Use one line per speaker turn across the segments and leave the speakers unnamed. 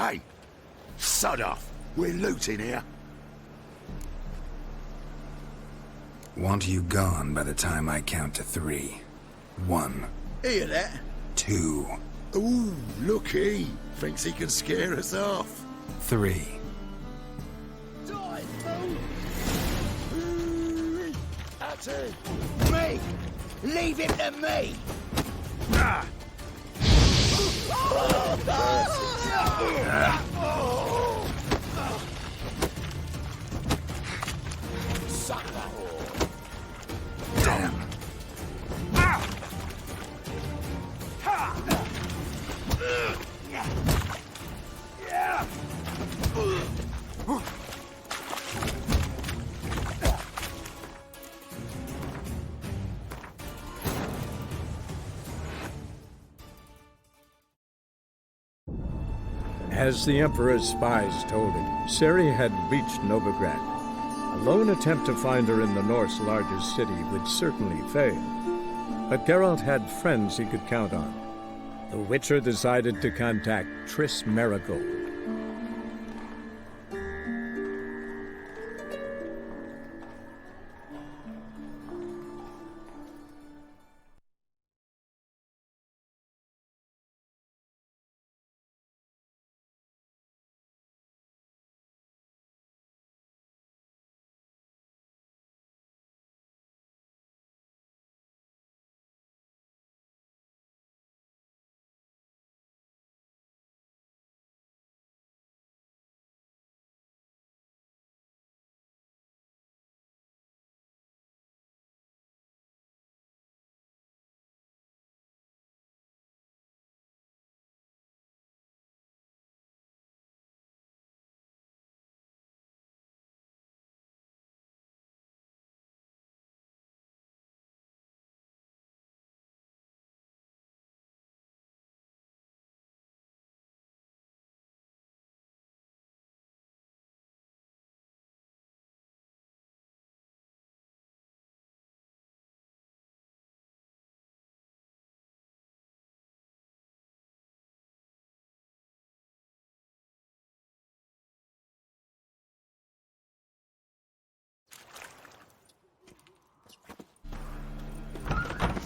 Hey, sod off. We're looting here.
Want you gone by the time I count to 3. 1.
Hear that?
2.
Ooh, looky. Thinks he can scare us off.
3.
Die, fool! That's it. Me! Leave him to me! Ah!
Damn.
As the Emperor's spies told him, Ciri had reached Novigrad. A lone attempt to find her in the North's largest city would certainly fail. But Geralt had friends he could count on. The Witcher decided to contact Triss Merigold.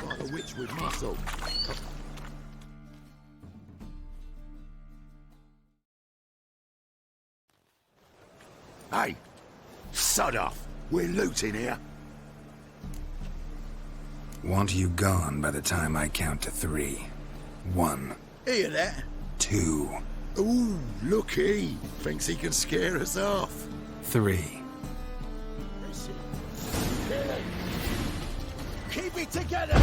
Like a witch with muscle. Hey, sod off. We're looting here.
Want you gone by the time I count to 3. 1.
Hear that?
2.
Ooh, looky. Thinks he can scare us off.
3.
Keep it together!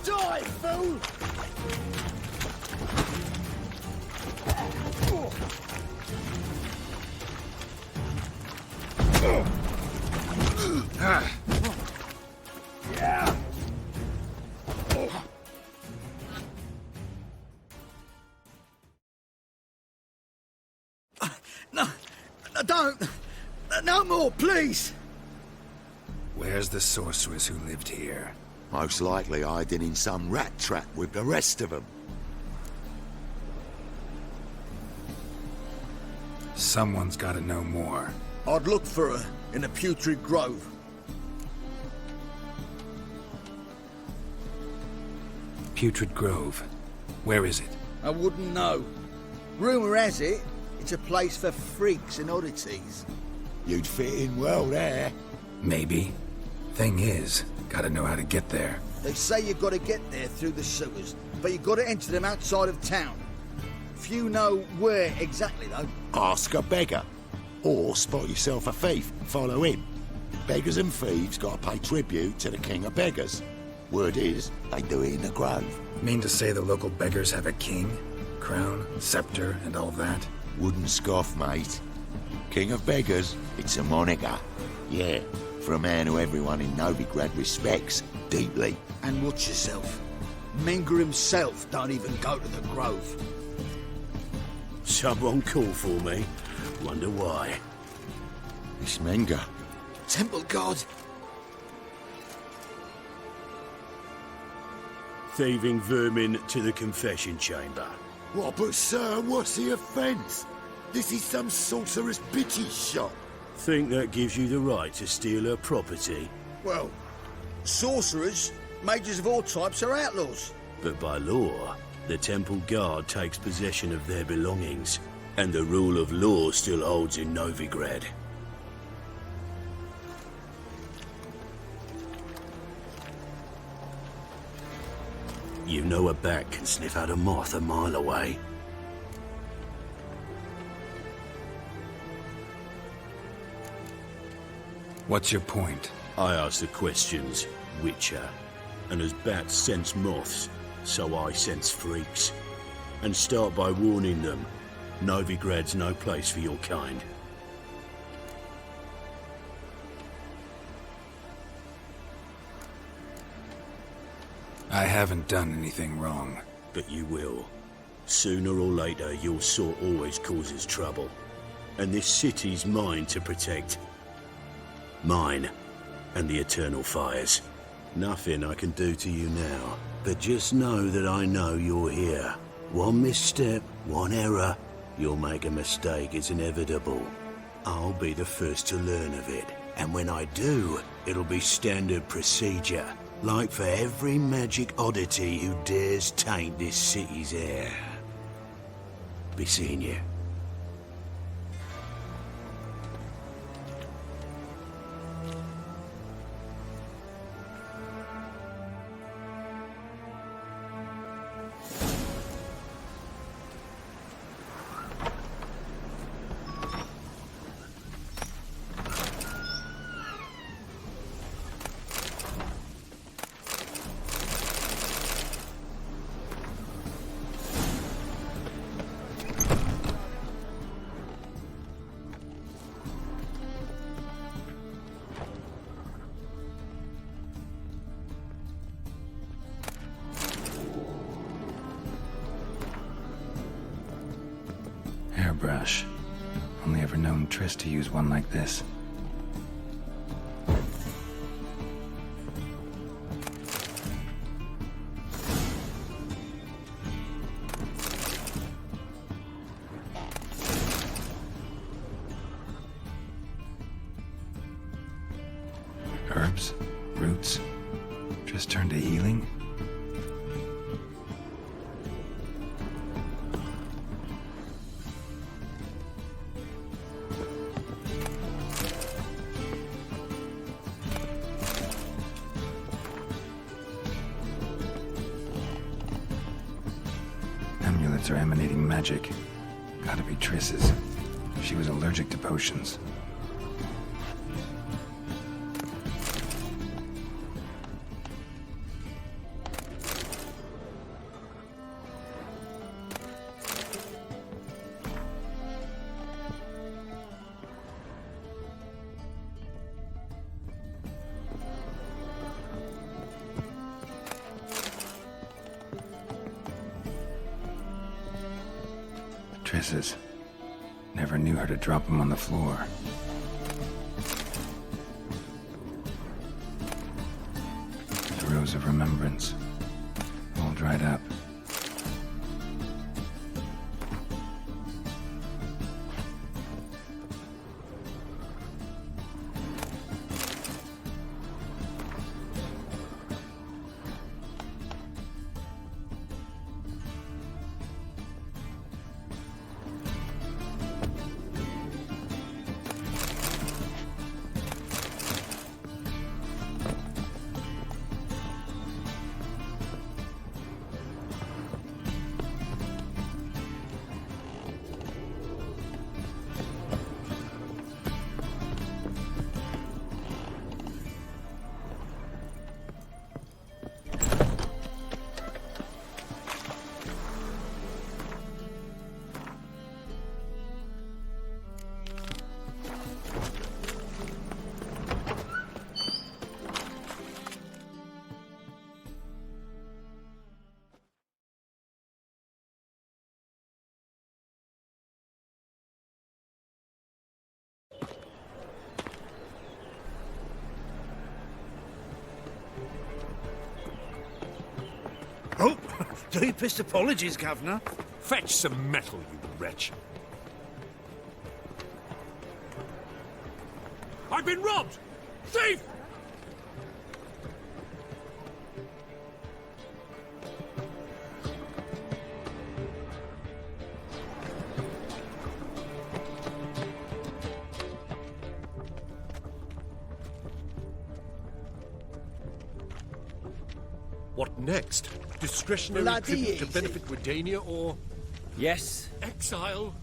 Die, fool! Yeah! No, don't! No more, please!
Where's the sorceress who lived here?
Most likely hiding in some rat trap with the rest of them.
Someone's gotta know more.
I'd look for her in the Putrid Grove.
Putrid Grove. Where is it?
I wouldn't know. Rumour has it, it's a place for freaks and oddities.
You'd fit in well there.
Maybe. Thing is, gotta know how to get there.
They say you've got to get there through the sewers, but you've got to enter them outside of town. Few know where exactly, though.
Ask a beggar. Or spot yourself a thief and follow him. Beggars and thieves gotta pay tribute to the king of beggars. Word is, they do it in the grove.
Mean to say the local beggars have a king? Crown, scepter, and all that?
Wouldn't scoff, mate. King of beggars, it's a moniker. Yeah, for a man who everyone in Novigrad respects deeply.
And watch yourself. Menger himself don't even go to the Grove.
Someone call for me. Wonder why.
It's Menga.
Temple God.
Thieving vermin to the confession chamber.
What, but sir, what's the offence? This is some sorcerer's bitty shop.
Think that gives you the right to steal her property?
Well, sorcerers, mages of all types are outlaws.
But by law, the temple guard takes possession of their belongings, and the rule of law still holds in Novigrad. You know a bat can sniff out a moth a mile away.
What's your point?
I ask the questions, Witcher. And as bats sense moths, so I sense freaks. And start by warning them, Novigrad's no place for your kind.
I haven't done anything wrong.
But you will. Sooner or later, your sort always causes trouble. And this city's mine to protect. Mine, and the eternal fires. Nothing I can do to you now, but just know that I know you're here. One misstep, one error, you'll make a mistake, it's inevitable. I'll be the first to learn of it, and when I do, it'll be standard procedure, like for every magic oddity who dares taint this city's air. Be seeing you.
Hairbrush. Only ever known Triss to use one like this. Herbs? Roots? Triss turned to healing? Amulets are emanating magic. Gotta be Triss's. She was allergic to potions. Triss's. Never knew her to drop them on the floor. The rose of remembrance. All dried up.
Deepest apologies, Governor.
Fetch some metal, you wretch. I've been robbed! Thief! What next? Discretionary
Bloody
tribute to
easy.
benefit Redania or
Yes.
exile?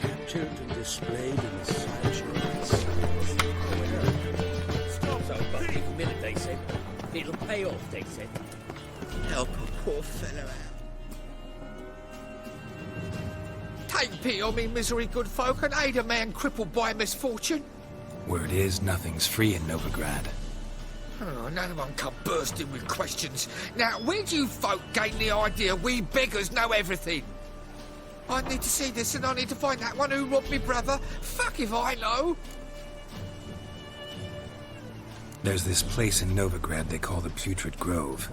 Captured and displayed in the sideshow.
Stop so bucky for a minute, they said. It'll pay off, they said.
Help a poor fellow out.
Take pity on me, misery, good folk, and aid a man crippled by misfortune.
Word is nothing's free in Novigrad.
Oh, no one come bursting with questions. Now, where do you folk gain the idea we beggars know everything? I need to see this, and I need to find that one who robbed me brother. Fuck if I know.
There's this place in Novigrad they call the Putrid Grove.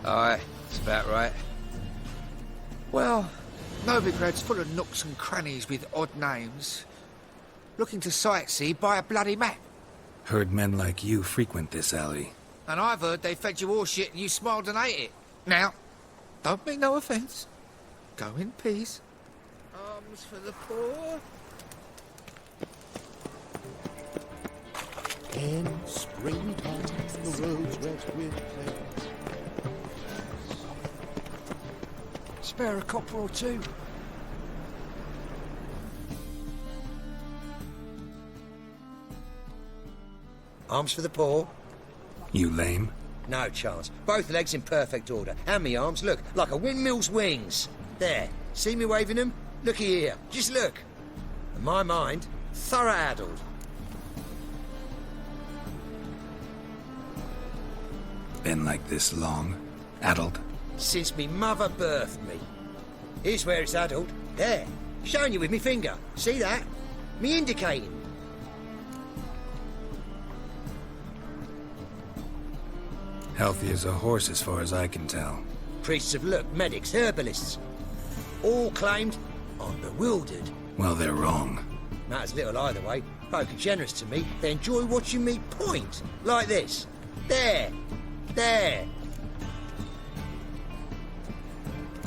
Aye, that's about right. Well, Novigrad's full of nooks and crannies with odd names. Looking to sightsee, buy a bloody map.
Heard men like you frequent this alley.
And I've heard they fed you all shit and you smiled and ate it. Now, don't mean no offence. Go in peace. Arms for the poor.
In springtime, the roads rest with play.
Spare a copper or two.
Arms for the poor?
You lame?
No chance. Both legs in perfect order. And me arms, look, like a windmill's wings. There. See me waving them? Looky here. Just look. And my mind, thorough addled.
Been like this long? Addled?
Since me mother birthed me. Here's where it's addled. There. Showing you with me finger. See that? Me indicating.
Healthy as a horse as far as I can tell.
Priests of look, medics, herbalists. All claimed I'm bewildered.
Well, they're wrong.
Matters little either way. Folk are generous to me. They enjoy watching me point. Like this. There. There.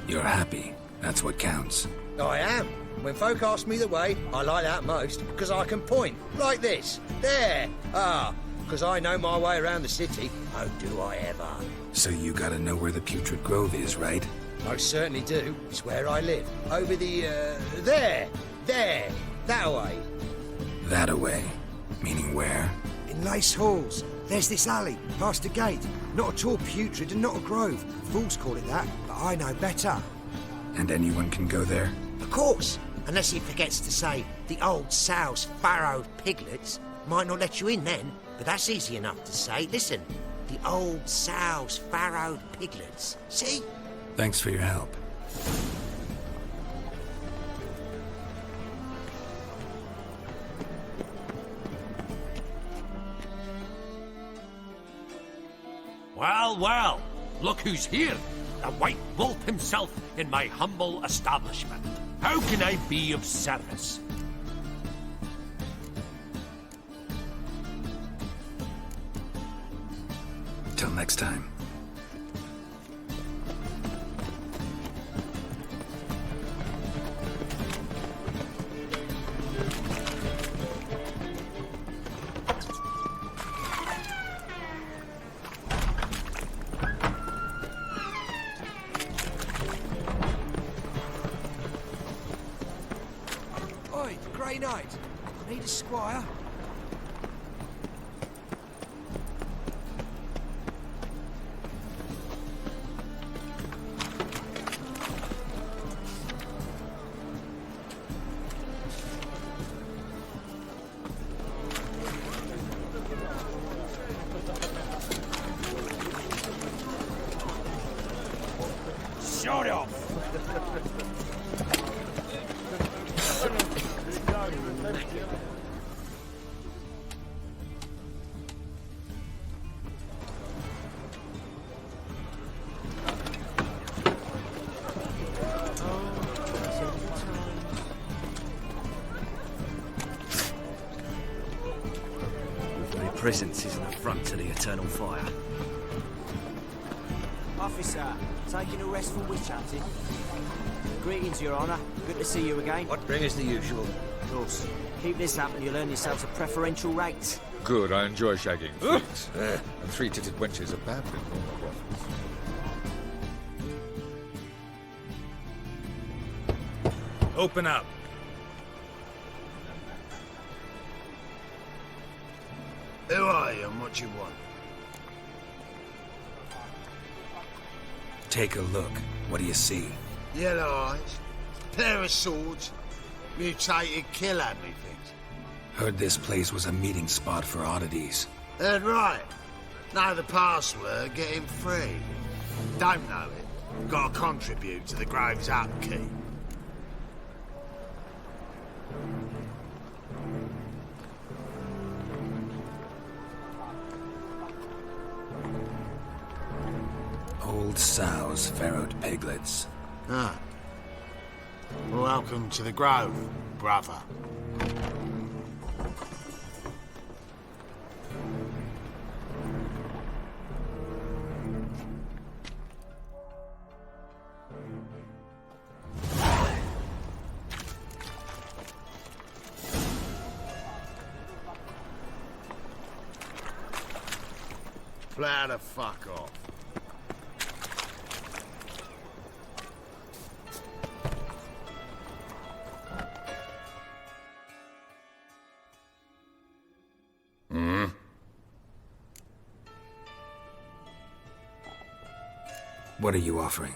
You're happy. That's what counts.
I am. When folk ask me the way, I like that most, because I can point. Like this. There. Ah, because I know my way around the city. Oh, do I ever.
So you gotta know where the Putrid Grove is, right?
Most certainly do. It's where I live. Over the, there. There. That way.
That away. Meaning where?
In Lace Halls. There's this alley, past the gate. Not at all putrid and not a grove. Fools call it that, but I know better.
And anyone can go there?
Of course. Unless he forgets to say the old sow's farrowed piglets. Might not let you in then, but that's easy enough to say. Listen. The old sow's farrowed piglets. See?
Thanks for your help.
Well, well, look who's here. The White Wolf himself in my humble establishment. How can I be of service?
Till next time.
Oi, Grey Knight. I need a squire.
Shut up!
Your presence is an affront to the eternal fire.
Officer, taking a rest from witch hunting. Greetings, Your Honour. Good to see you again.
What bring us the usual?
Of course. Keep this up and you'll earn yourselves a preferential rate.
Good, I enjoy shagging freaks. And three-titted wenches are bad with normal waffles. Open up.
Who are you and what you want?
Take a look. What do you see?
Yellow eyes, pair of swords, mutated killer things.
Heard this place was a meeting spot for oddities.
Heard right. Know the password, get him free. Don't know it. Got to contribute to the Grove's upkeep.
Old sows farrowed piglets.
Ah. Welcome to the Grove, brother. Flat the fuck off.
What are you offering?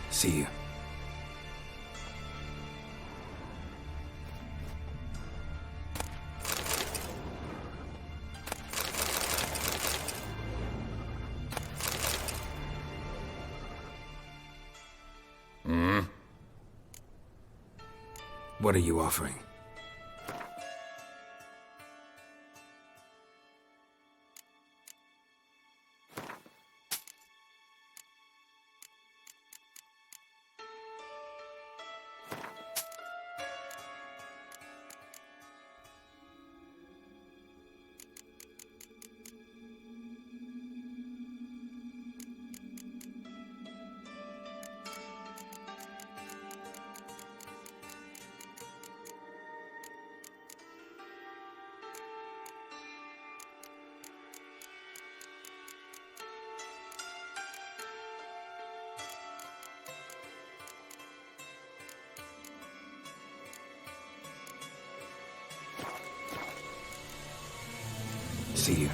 See you. What are you offering? See you.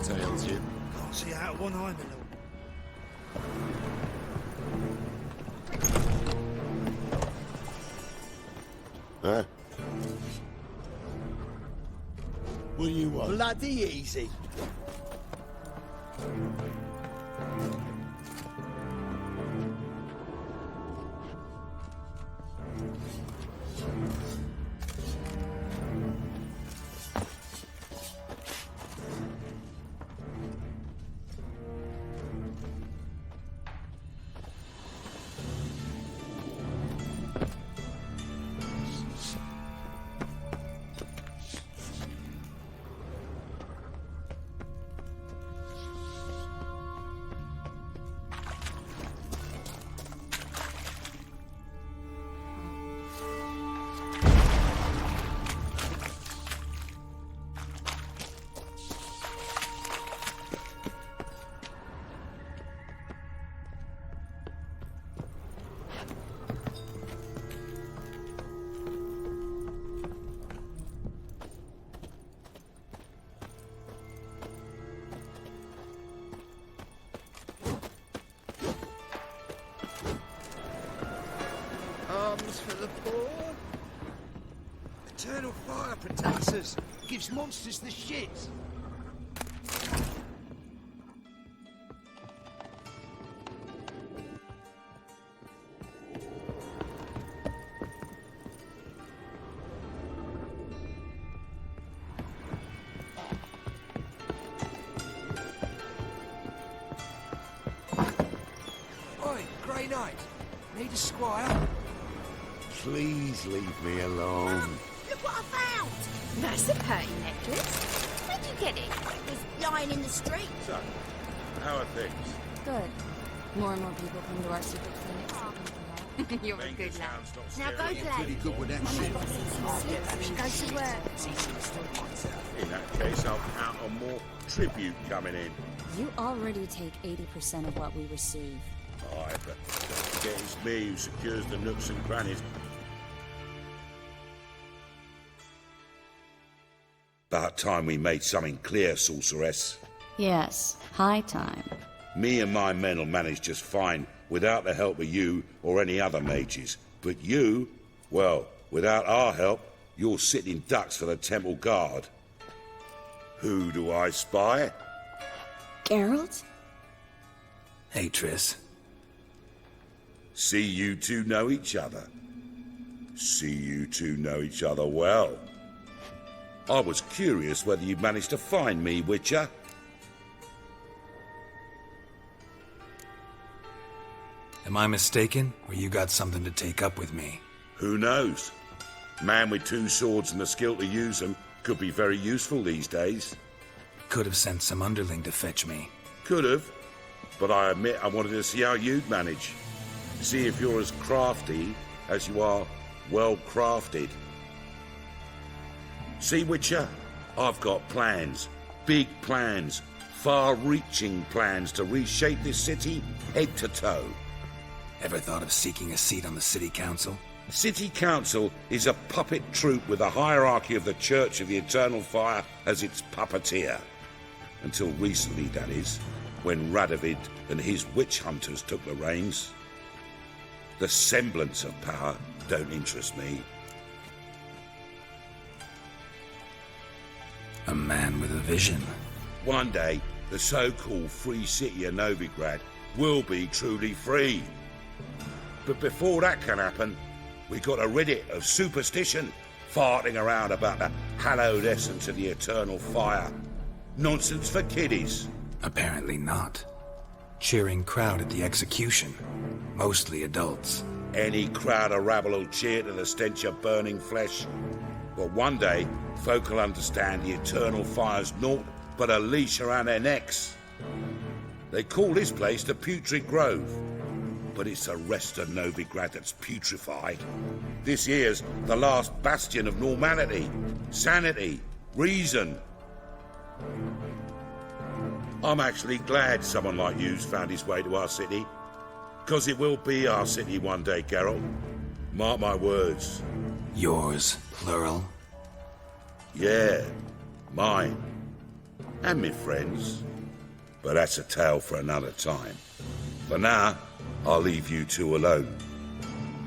what ails you.
Can't see out of one eye, my lord.
Huh? What do you want?
Bloody easy.
Arms for the poor.
Eternal fire protects us. Gives monsters the shits.
Oi, Grey Knight. Need a squire?
Please leave me alone.
Look what I found! That's a pretty necklace. Where'd you get it? It was lying in the street.
So, how are things?
Good. More and more people come to our secret clinics. You're a good lad.
Now go play.
Pretty good with that shit.
Go to work.
In that case, I'll count on more tribute coming in.
You already take 80% of what we receive.
Aye, but don't forget it's me who secures the nooks and crannies. About time we made something clear, sorceress.
Yes, high time.
Me and my men will manage just fine without the help of you or any other mages. But you, well, without our help, you're sitting ducks for the temple guard. Who do I spy?
Geralt?
Hey, Triss.
See you two know each other. See you two know each other well. I was curious whether you'd managed to find me, Witcher.
Am I mistaken, or you got something to take up with me?
Who knows? Man with two swords and the skill to use them could be very useful these days.
Could have sent some underling to fetch me.
Could have, but I admit I wanted to see how you'd manage. See if you're as crafty as you are well crafted. See, Witcher, I've got plans. Big plans. Far-reaching plans to reshape this city head to toe.
Ever thought of seeking a seat on the city council?
City council is a puppet troupe with the hierarchy of the Church of the Eternal Fire as its puppeteer. Until recently, that is, when Radovid and his witch hunters took the reins. The semblance of power don't interest me.
A man with a vision.
One day, the so-called free city of Novigrad will be truly free. But before that can happen, we got to rid it of superstition, farting around about the hallowed essence of the eternal fire. Nonsense for kiddies.
Apparently not. Cheering crowd at the execution. Mostly adults.
Any crowd of rabble will cheer to the stench of burning flesh. But one day, folk will understand the eternal fire's naught but a leash around their necks. They call this place the Putrid Grove, but it's the rest of Novigrad that's putrefied. This here's the last bastion of normality, sanity, reason. I'm actually glad someone like you's found his way to our city, because it will be our city one day, Geralt. Mark my words.
Yours, plural?
Yeah, mine. and my friends. But that's a tale for another time. For now, I'll leave you two alone.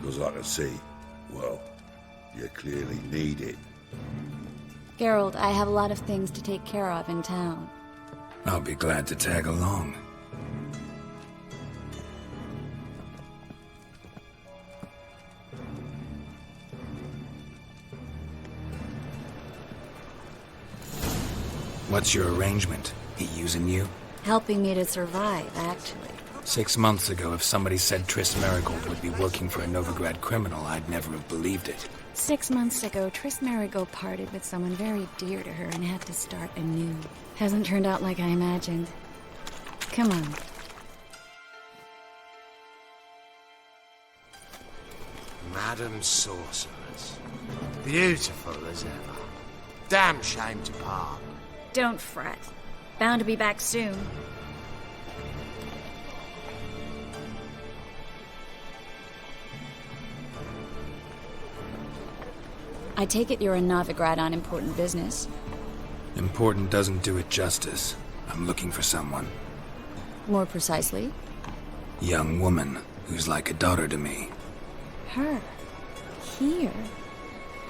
Because I can see, well, you clearly need it.
Geralt, I have a lot of things to take care of in town.
I'll be glad to tag along. What's your arrangement? He using you?
Helping me to survive, actually.
6 months ago, if somebody said Triss Marigold would be working for a Novigrad criminal, I'd never have believed it.
6 months ago, Triss Marigold parted with someone very dear to her and had to start anew. Hasn't turned out like I imagined. Come on.
Madam Sorceress. Beautiful as ever. Damn shame to part.
Don't fret. Bound to be back soon. I take it you're in Novigrad on important business.
Important doesn't do it justice. I'm looking for someone.
More precisely?
Young woman who's like a daughter to me.
Her? Here?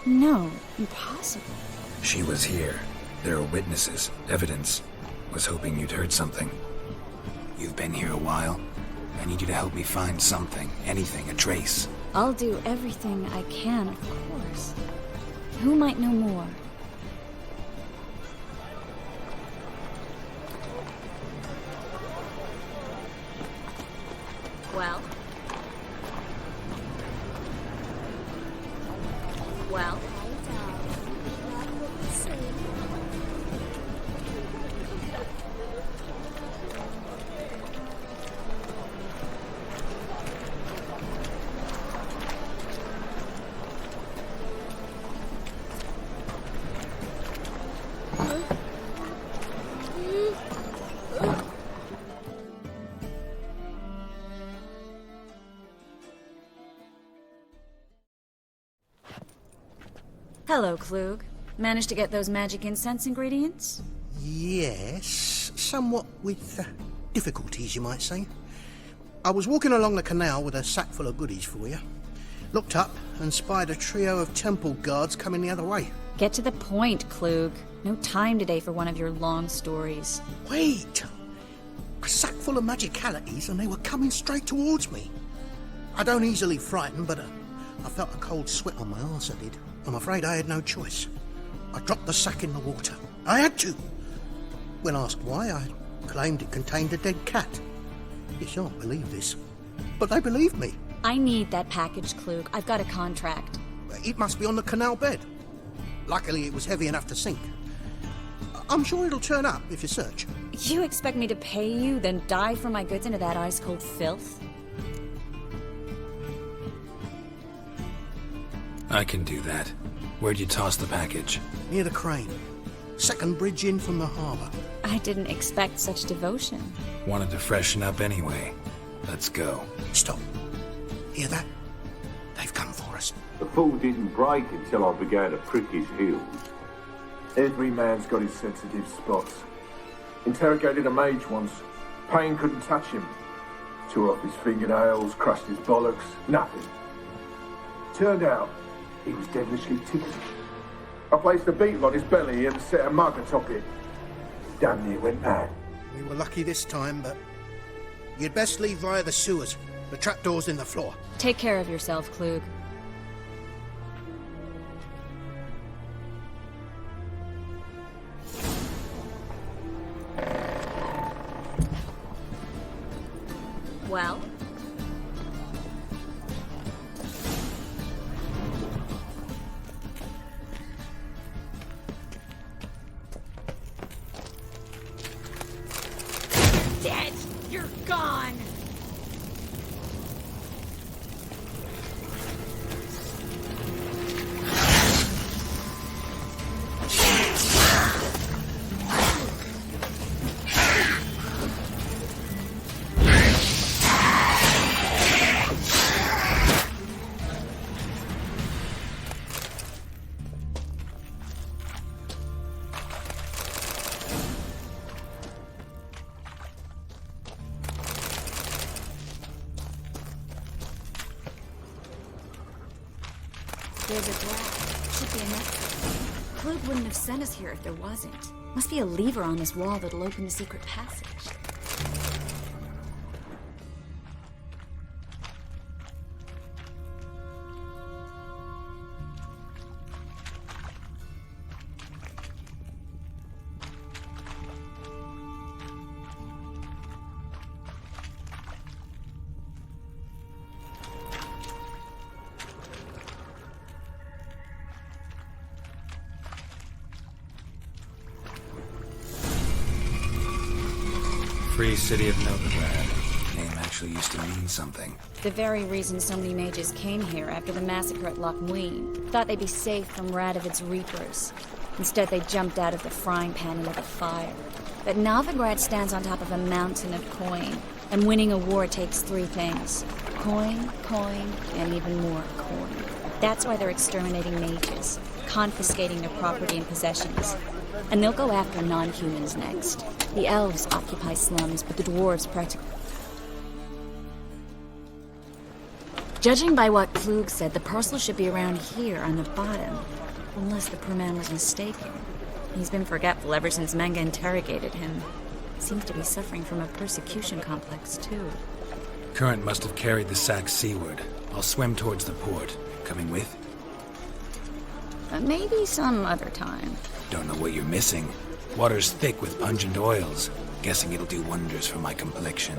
No, impossible.
She was here. There are witnesses, evidence. Was hoping you'd heard something. You've been here a while. I need you to help me find something, anything, a trace.
I'll do everything I can, of course. Who might know more? Well? Well? Hello, Klug. Managed to get those magic incense ingredients?
Yes, somewhat with difficulties, you might say. I was walking along the canal with a sack full of goodies for you. Looked up and spied a trio of temple guards coming the other way.
Get to the point, Klug. No time today for one of your long stories.
Wait! A sack full of magicalities and they were coming straight towards me. I don't easily frighten, but I felt a cold sweat on my arse, I did. I'm afraid I had no choice. I dropped the sack in the water. I had to. When asked why, I claimed it contained a dead cat. You shan't believe this, but they believed me.
I need that package, Klug. I've got a contract.
It must be on the canal bed. Luckily, it was heavy enough to sink. I'm sure it'll turn up if you search.
You expect me to pay you, then dive for my goods into that ice-cold filth?
I can do that. Where'd you toss the package?
Near the crane. Second bridge in from the harbour.
I didn't expect such devotion.
Wanted to freshen up anyway. Let's go.
Stop. Hear that? They've come for us.
The fall didn't break until I began to prick his heels. Every man's got his sensitive spots. Interrogated a mage once. Pain couldn't touch him. Tore off his fingernails, crushed his bollocks, nothing. Turned out, he was devilishly ticklish. I placed a beetle on his belly and set a mug atop it. Damn near went mad.
We were lucky this time, but you'd best leave via the sewers. The trapdoor's in the floor.
Take care of yourself, Klug. Well?
Dead! You're gone!
There's a grab. Should be an exit. Klug wouldn't have sent us here if there wasn't. Must be a lever on this wall that'll open the secret passage.
Free City of Novigrad. Name actually used to mean something.
The very reason so many mages came here after the massacre at Loch Muin. Thought they'd be safe from Radovid's reapers. Instead, they jumped out of the frying pan into the fire. But Novigrad stands on top of a mountain of coin. And winning a war takes three things. Coin, coin, and even more coin. That's why they're exterminating mages. Confiscating their property and possessions. And they'll go after non-humans next. The elves occupy slums, but the dwarves practically... Judging by what Klug said, the parcel should be around here on the bottom. Unless the poor man was mistaken. He's been forgetful ever since Manga interrogated him. Seems to be suffering from a persecution complex, too.
Current must have carried the sack seaward. I'll swim towards the port. Coming with?
Maybe some other time.
Don't know what you're missing. Water's thick with pungent oils. Guessing it'll do wonders for my complexion.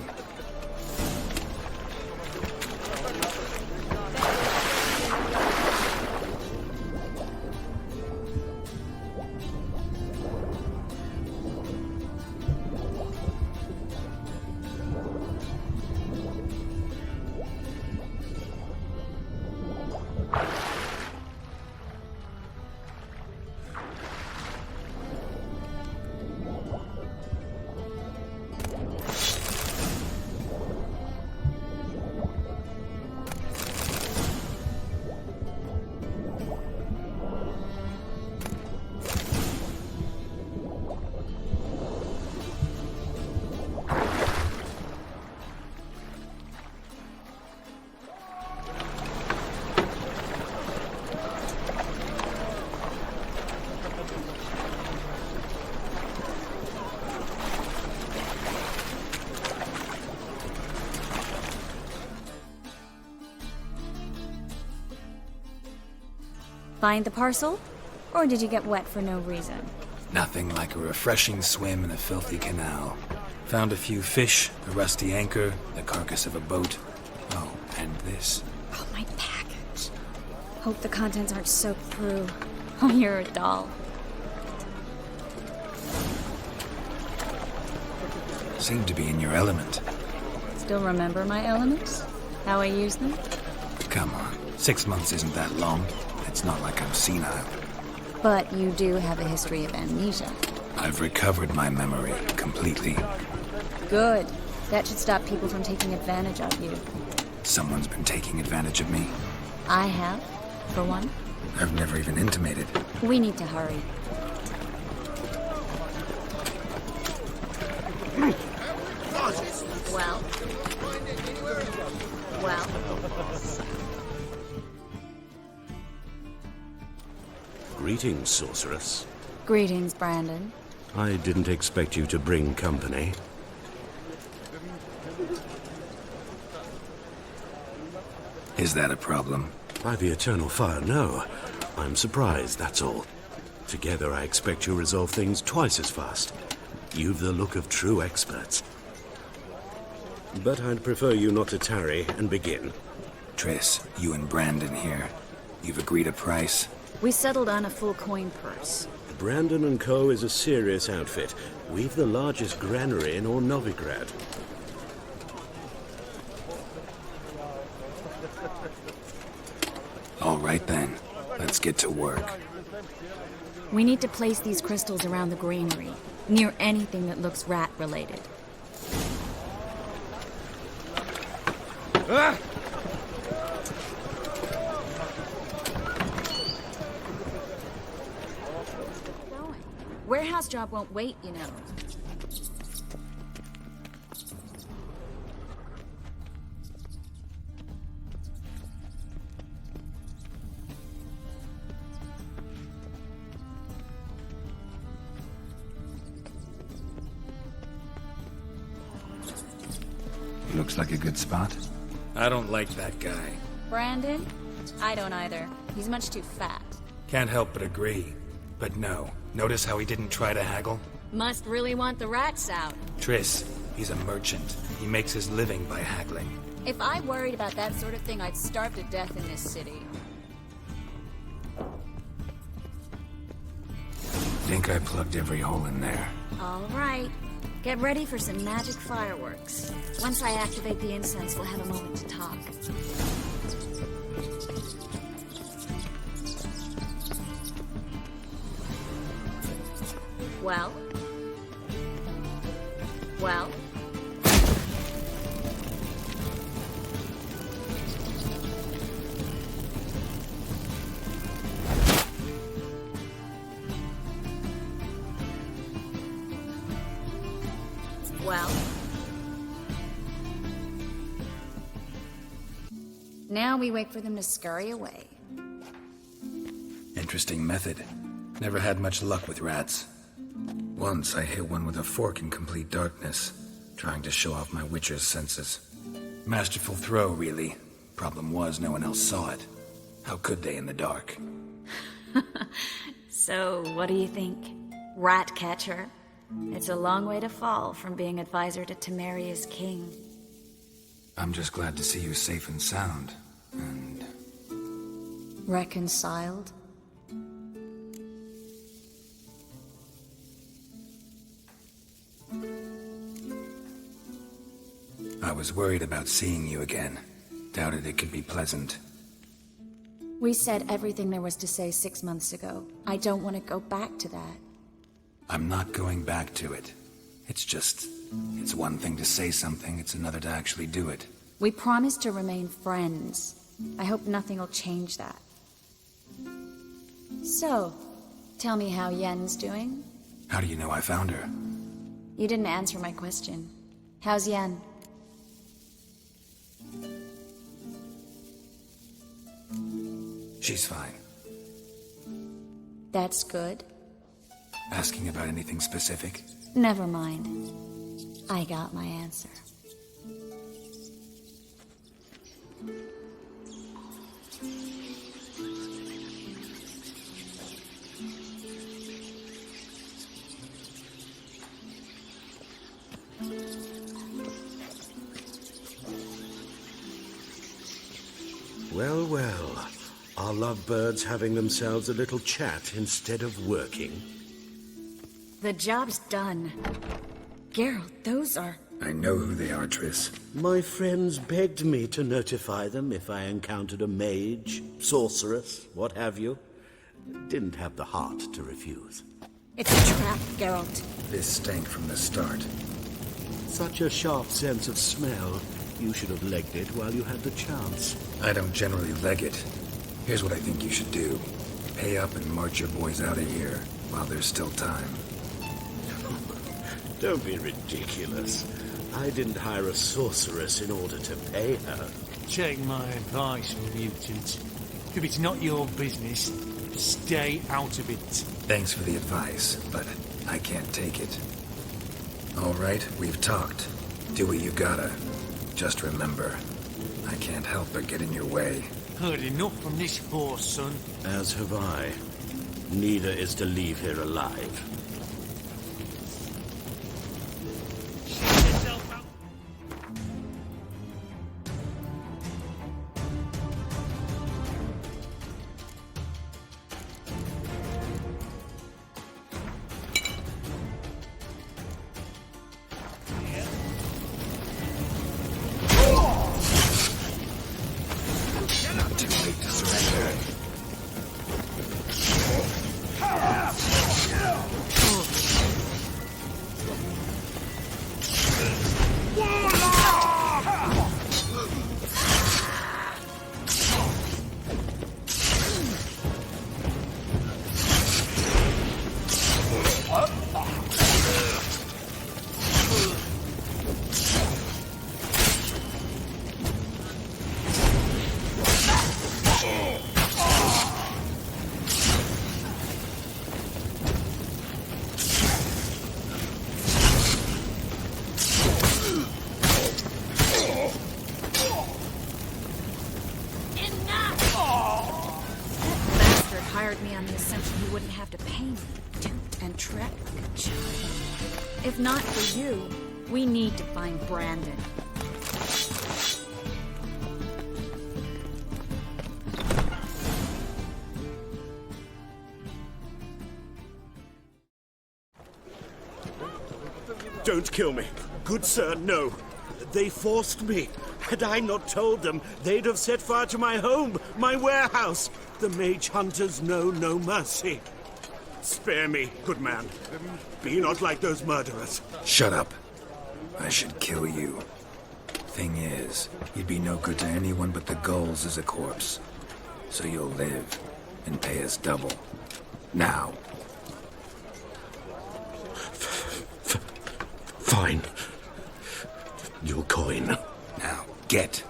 Find the parcel? Or did you get wet for no reason?
Nothing like a refreshing swim in a filthy canal. Found a few fish, a rusty anchor, the carcass of a boat. Oh, and this.
Oh, my package. Hope the contents aren't soaked through. Oh, you're a doll.
Seem to be in your element.
Still remember my elements? How I use them?
Come on, 6 months isn't that long. It's not like I'm senile.
But you do have a history of amnesia.
I've recovered my memory completely.
Good. That should stop people from taking advantage of you.
Someone's been taking advantage of me.
I have, for one.
I've never even intimated.
We need to hurry. Well. Well.
Greetings, sorceress.
Greetings, Brandon.
I didn't expect you to bring company.
Is that a problem?
By the eternal fire, no. I'm surprised, that's all. Together, I expect you'll resolve things twice as fast. You've the look of true experts. But I'd prefer you not to tarry and begin.
Triss, you and Brandon here. You've agreed a price?
We settled on a full coin purse.
Brandon & Co. is a serious outfit. We've the largest granary in all Novigrad.
All right then. Let's get to work.
We need to place these crystals around the granary, near anything that looks rat-related.
Ah!
Warehouse job won't wait, you know.
Looks like a good spot.
I don't like that guy.
Brandon? I don't either. He's much too fat.
Can't help but agree. But no. Notice how he didn't try to haggle?
Must really want the rats out.
Triss, he's a merchant. He makes his living by haggling.
If I worried about that sort of thing, I'd starve to death in this city.
Think I plugged every hole in there.
All right. Get ready for some magic fireworks. Once I activate the incense, we'll have a moment to talk. Well? Well? Well? Now we wait for them to scurry away.
Interesting method. Never had much luck with rats. Once I hit one with a fork in complete darkness, trying to show off my witcher's senses. Masterful throw, really. Problem was, no one else saw it. How could they in the dark?
So, what do you think? Rat catcher? It's a long way to fall from being advisor to Temeria's king.
I'm just glad to see you safe and sound. And...
reconciled?
I was worried about seeing you again. Doubted it could be pleasant.
We said everything there was to say 6 months ago. I don't want to go back to that.
I'm not going back to it. It's one thing to say something, it's another to actually do it.
We promised to remain friends. I hope nothing will change that. So, tell me how Yen's doing?
How do you know I found her?
You didn't answer my question. How's Yen?
She's fine.
That's good.
Asking about anything specific?
Never mind. I got my answer.
Well, well. Are lovebirds having themselves a little chat instead of working?
The job's done. Geralt, those are...
I know who they are, Triss.
My friends begged me to notify them if I encountered a mage, sorceress, what have you. Didn't have the heart to refuse.
It's a trap, Geralt.
This stank from the start.
Such a sharp sense of smell. You should have legged it while you had the chance.
I don't generally leg it. Here's what I think you should do. Pay up and march your boys out of here while there's still time.
Don't be ridiculous. I didn't hire a sorceress in order to pay her.
Take my advice, mutant. If it's not your business, stay out of it.
Thanks for the advice, but I can't take it. All right, we've talked. Do what you gotta. Just remember, I can't help but get in your way.
Heard enough from this horse, son.
As have I. Neither is to leave here alive.
trek, child. If not for you, we need to find Brandon.
Don't kill me. Good sir, no. They forced me. Had I not told them, they'd have set fire to my home, my warehouse. The mage hunters know no mercy. Spare me, good man. Be not like those murderers.
Shut up. I should kill you. Thing is, you'd be no good to anyone but the gulls as a corpse. So you'll live and pay us double. Now.
Fine. Your coin.
Now, get.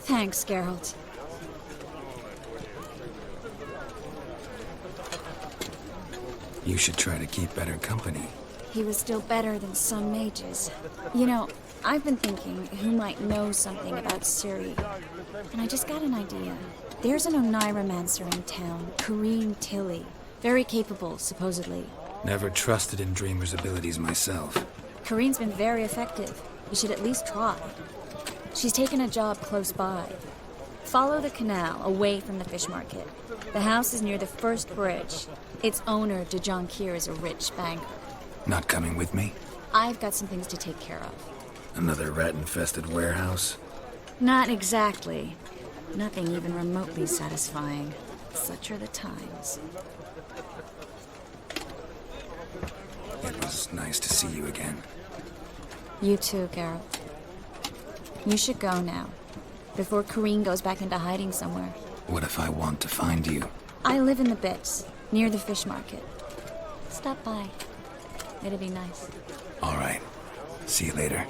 Thanks, Geralt.
You should try to keep better company.
He was still better than some mages. You know, I've been thinking who might know something about Ciri. And I just got an idea. There's an Oneiromancer in town, Corrine Tilly. Very capable, supposedly.
Never trusted in Dreamer's abilities myself.
Corrine's been very effective. You should at least try. She's taken a job close by. Follow the canal away from the fish market. The house is near the first bridge. Its owner, de Jonquier, is a rich banker.
Not coming with me?
I've got some things to take care of.
Another rat-infested warehouse?
Not exactly. Nothing even remotely satisfying. Such are the times.
It was nice to see you again.
You too, Geralt. You should go now, before Corrine goes back into hiding somewhere.
What if I want to find you?
I live in the Bits, near the fish market. Stop by. It'd be nice.
All right. See you later.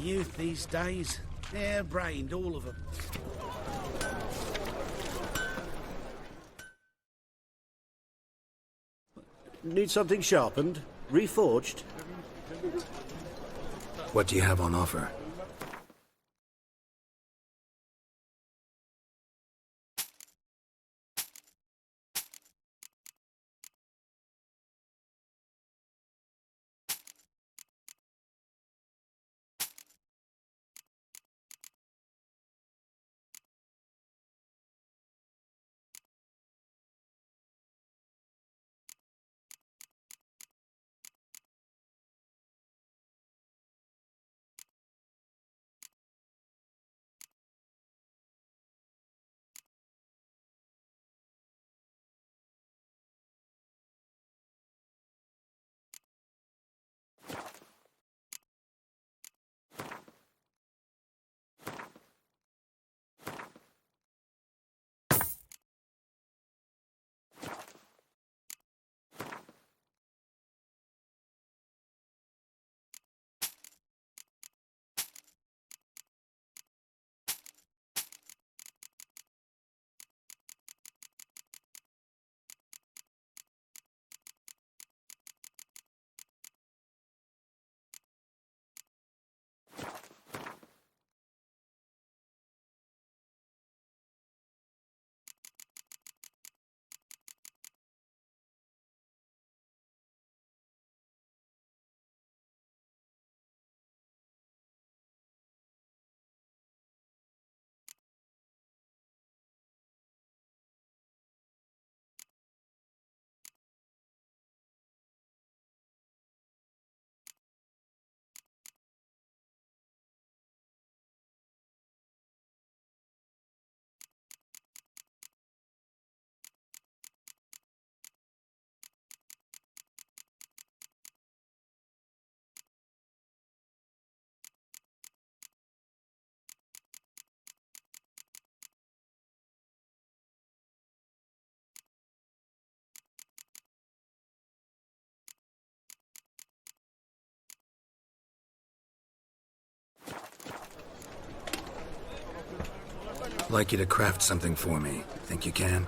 Youth these days, hair-brained, all of them.
Need something sharpened? Reforged?
What do you have on offer? like you to craft something for me. Think you can?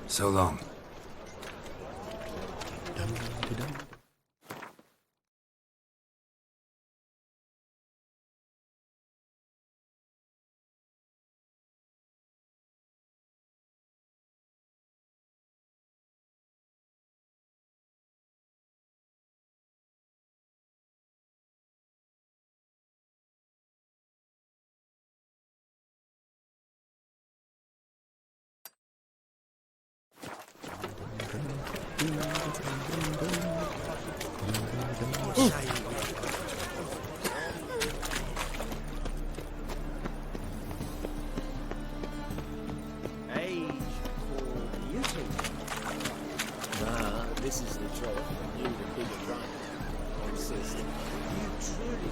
So long.
Age for beauty. Nah, this is the trouble. You the bigger brand. Insist. You truly